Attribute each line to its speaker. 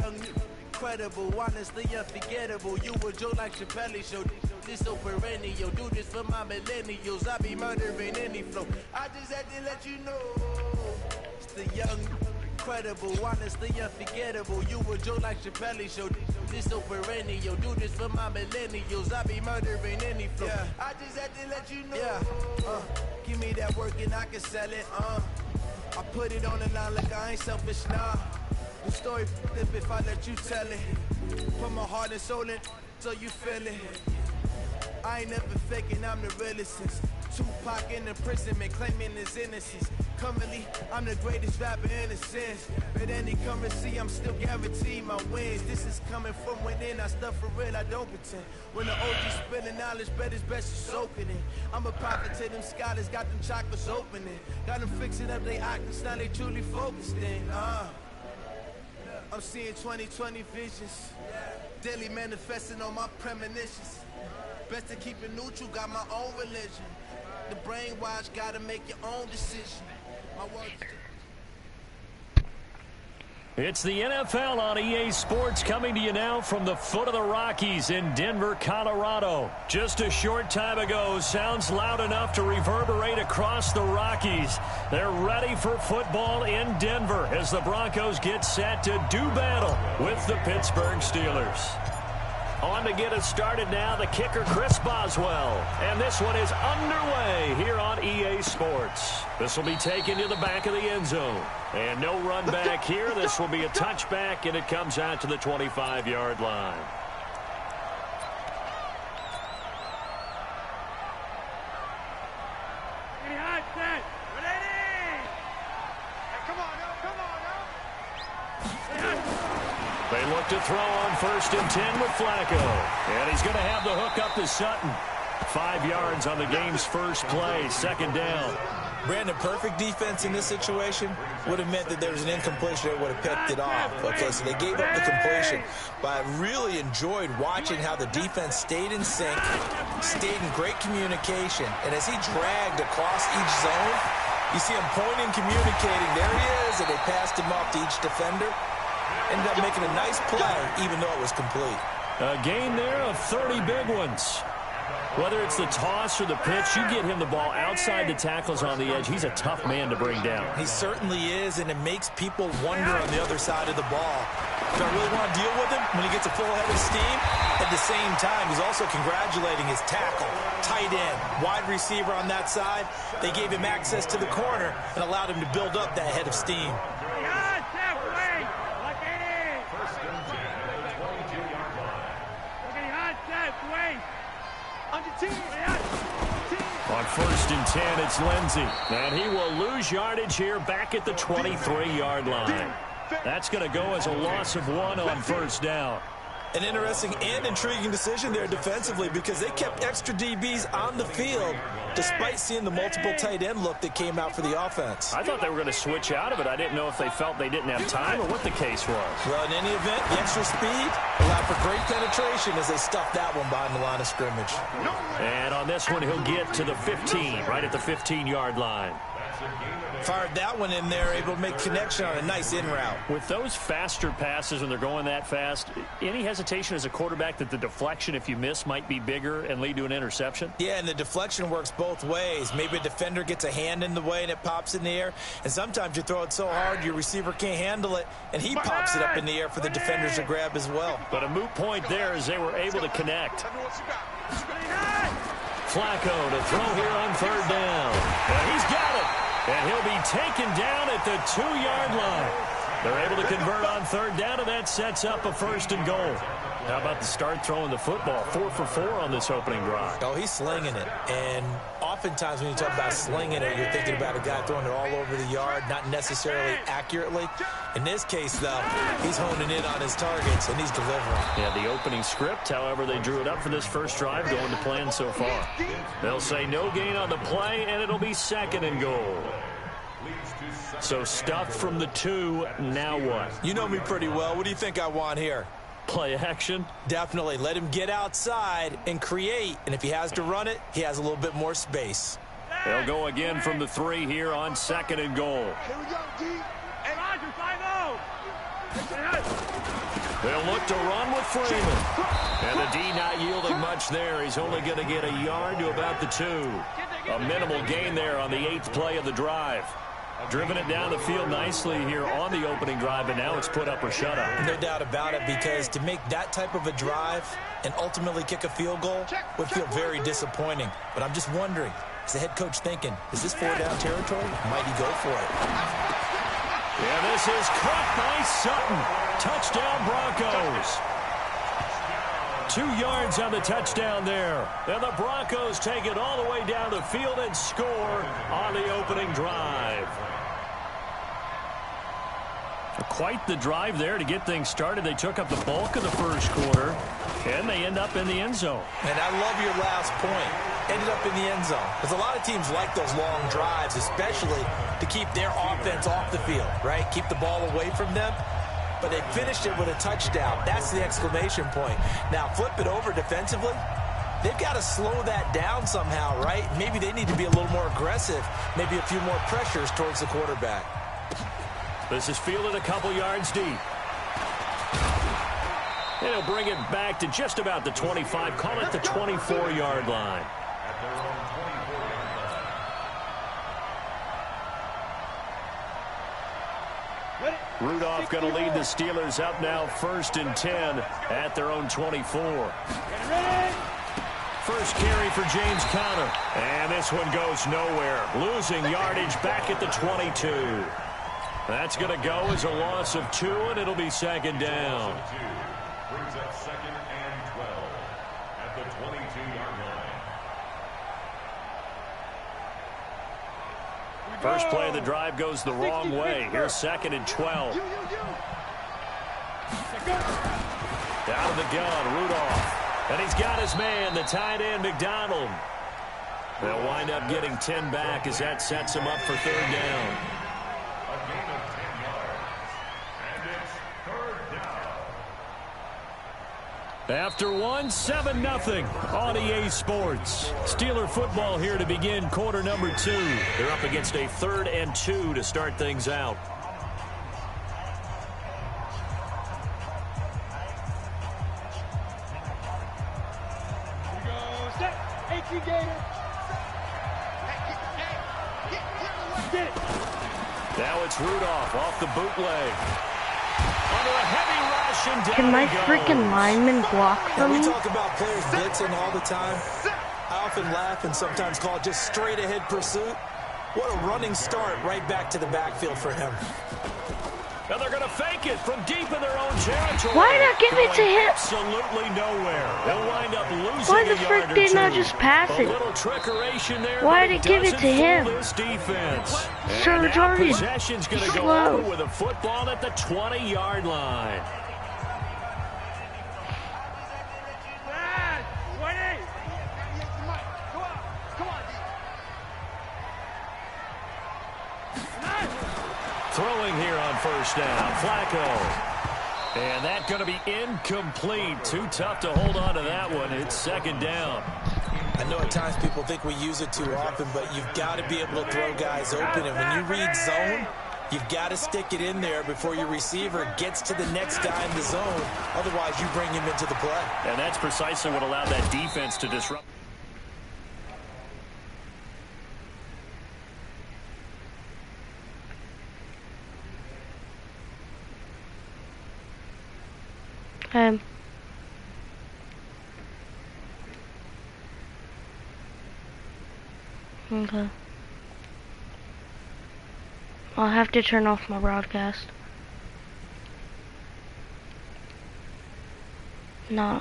Speaker 1: young, incredible, honestly unforgettable. You a joke like Chappelle Show. This so perennial. Do this for my millennials. I be murdering any flow. I just had to let you know. It's the young, incredible, honestly unforgettable. You a joke like Chappelle Show. This so perennial. Do this for my millennials. I be murdering any flow. Yeah. I just had to let you know. Yeah. Give me that work and I can sell it. I put it on the line like I ain't selfish, nah. The story flip if I let you tell it. Put my heart and soul in so you feel it. I ain't never faking, I'm the realest since Tupac in imprisonment, claiming his innocence. Currently, I'm the greatest rapper in a sense. But any currency, I'm still guaranteed my wins. This is coming from within, I stuff for real, I don't pretend. When the OG spilling knowledge, bet it's best to soak it in. I'm a prophet to them scholars, got them chakras opening. Got them fixing up they octaves, now they truly focused in. I'm seeing 2020 visions, daily manifesting on my premonitions. Best to keep it neutral, got my own religion. The brainwash, gotta make your own decision. My words.
Speaker 2: It's the NFL on EA Sports, coming to you now from the foot of the Rockies in Denver, Colorado. Just a short time ago, sounds loud enough to reverberate across the Rockies. They're ready for football in Denver as the Broncos get set to do battle with the Pittsburgh Steelers. On to get us started now, the kicker, Chris Boswell. And this one is underway here on EA Sports. This will be taken to the back of the end zone. And no run back here. This will be a touchback, and it comes out to the 25-yard line. They look to throw on 1st and 10 with Flacco. And he's going to have the hook up to Sutton. 5 yards on the game's first play, 2nd down.
Speaker 3: Brandon, perfect defense in this situation would have meant that there was an incompletion that would have picked it off. Okay, so they gave up the completion. But I really enjoyed watching how the defense stayed in sync, stayed in great communication. And as he dragged across each zone, you see him pointing, communicating. There he is, and they passed him off to each defender. Ended up making a nice play, even though it was complete.
Speaker 2: A gain there of 30 big ones. Whether it's the toss or the pitch, you get him the ball outside the tackles on the edge. He's a tough man to bring down.
Speaker 3: He certainly is, and it makes people wonder on the other side of the ball. Do I really want to deal with him when he gets a full head of steam? At the same time, he's also congratulating his tackle, tight end, wide receiver on that side. They gave him access to the corner and allowed him to build up that head of steam.
Speaker 2: On 1st and 10, it's Lindsey. And he will lose yardage here back at the 23-yard line. That's going to go as a loss of 1 on 1st down.
Speaker 3: An interesting and intriguing decision there defensively because they kept extra DBs on the field despite seeing the multiple tight end look that came out for the offense.
Speaker 2: I thought they were going to switch out of it. I didn't know if they felt they didn't have time or what the case was.
Speaker 3: Well, in any event, the extra speed allowed for great penetration as they stuffed that one behind the line of scrimmage.
Speaker 2: And on this one, he'll get to the 15, right at the 15-yard line.
Speaker 3: Fired that one in there, able to make connection on a nice in route.
Speaker 2: With those faster passes when they're going that fast, any hesitation as a quarterback that the deflection, if you miss, might be bigger and lead to an interception?
Speaker 3: Yeah, and the deflection works both ways. Maybe a defender gets a hand in the way and it pops in the air, and sometimes you throw it so hard your receiver can't handle it, and he pops it up in the air for the defenders to grab as well.
Speaker 2: But a moot point there as they were able to connect. Flacco to throw here on 3rd down. And he's got it. And he'll be taken down at the 2-yard line. They're able to convert on 3rd down, and that sets up a 1st and goal. How about the start throwing the football? 4 for 4 on this opening drive.
Speaker 3: Oh, he's slinging it. And oftentimes when you talk about slinging it, you're thinking about a guy throwing it all over the yard, not necessarily accurately. In this case, though, he's honing in on his targets, and he's delivering.
Speaker 2: Yeah, the opening script, however, they drew it up for this first drive, going to plan so far. They'll say no gain on the play, and it'll be 2nd and goal. So stuffed from the 2, now what?
Speaker 3: You know me pretty well. What do you think I want here?
Speaker 2: Play action?
Speaker 3: Definitely. Let him get outside and create. And if he has to run it, he has a little bit more space.
Speaker 2: They'll go again from the 3 here on 2nd and goal.
Speaker 4: Here we go, D. Hey, Roger, 5-0.
Speaker 2: They'll look to run with Freeman. And the D not yielding much there. He's only going to get a yard to about the 2. A minimal gain there on the 8th play of the drive. Driven it down the field nicely here on the opening drive, and now it's put up or shut up.
Speaker 3: No doubt about it, because to make that type of a drive and ultimately kick a field goal would feel very disappointing. But I'm just wondering, is the head coach thinking, is this 4-down territory? Might he go for it?
Speaker 2: Yeah, this is caught by Sutton. Touchdown Broncos. 2 yards on the touchdown there. And the Broncos take it all the way down the field and score on the opening drive. Quite the drive there to get things started. They took up the bulk of the first quarter, and they end up in the end zone.
Speaker 3: And I love your last point. Ended up in the end zone. Because a lot of teams like those long drives, especially to keep their offense off the field, right? Keep the ball away from them. But they finished it with a touchdown. That's the exclamation point. Now, flip it over defensively. They've got to slow that down somehow, right? Maybe they need to be a little more aggressive. Maybe a few more pressures towards the quarterback.
Speaker 2: This is fielded a couple yards deep. They'll bring it back to just about the 25. Call it the 24-yard line. Rudolph going to lead the Steelers up now 1st and 10 at their own 24. First carry for James Conner. And this one goes nowhere. Losing yardage back at the 22. That's going to go as a loss of 2, and it'll be 2nd down.
Speaker 4: Brings up 2nd and 12 at the 22-yard line.
Speaker 2: First play of the drive goes the wrong way. Here's 2nd and 12. Down to the gun, Rudolph. And he's got his man, the tight end, McDonald. They'll wind up getting 10 back as that sets him up for 3rd down. After 1, 7-0 on EA Sports. Steeler football here to begin quarter number 2. They're up against a 3rd and 2 to start things out. Now it's Rudolph off the bootleg. Under a heavy rush and down.
Speaker 5: Can my freaking lineman block for me?
Speaker 3: We talk about players blitzing all the time. I often laugh and sometimes call it just straight ahead pursuit. What a running start right back to the backfield for him.
Speaker 2: And they're going to fake it from deep in their own territory.
Speaker 5: Why not give it to him?
Speaker 2: Absolutely nowhere. They'll wind up losing
Speaker 5: Why the
Speaker 2: a
Speaker 5: frick
Speaker 2: yard or
Speaker 5: did
Speaker 2: 2.
Speaker 5: not just pass it?
Speaker 2: A little trickeration there.
Speaker 5: Why did it give it to him?
Speaker 2: This defense.
Speaker 5: So
Speaker 2: And
Speaker 5: it's
Speaker 2: now
Speaker 5: already
Speaker 2: possession's going to go
Speaker 5: slow.
Speaker 2: over with a football at the 20-yard line. Throwing here on 1st down, Flacco. And that's going to be incomplete. Too tough to hold on to that one. It's 2nd down.
Speaker 3: I know at times people think we use it too often, but you've got to be able to throw guys open. And when you read zone, you've got to stick it in there before your receiver gets to the next guy in the zone. Otherwise, you bring him into the play.
Speaker 2: And that's precisely what allowed that defense to disrupt.
Speaker 5: Okay. I'll have to turn off my broadcast. No.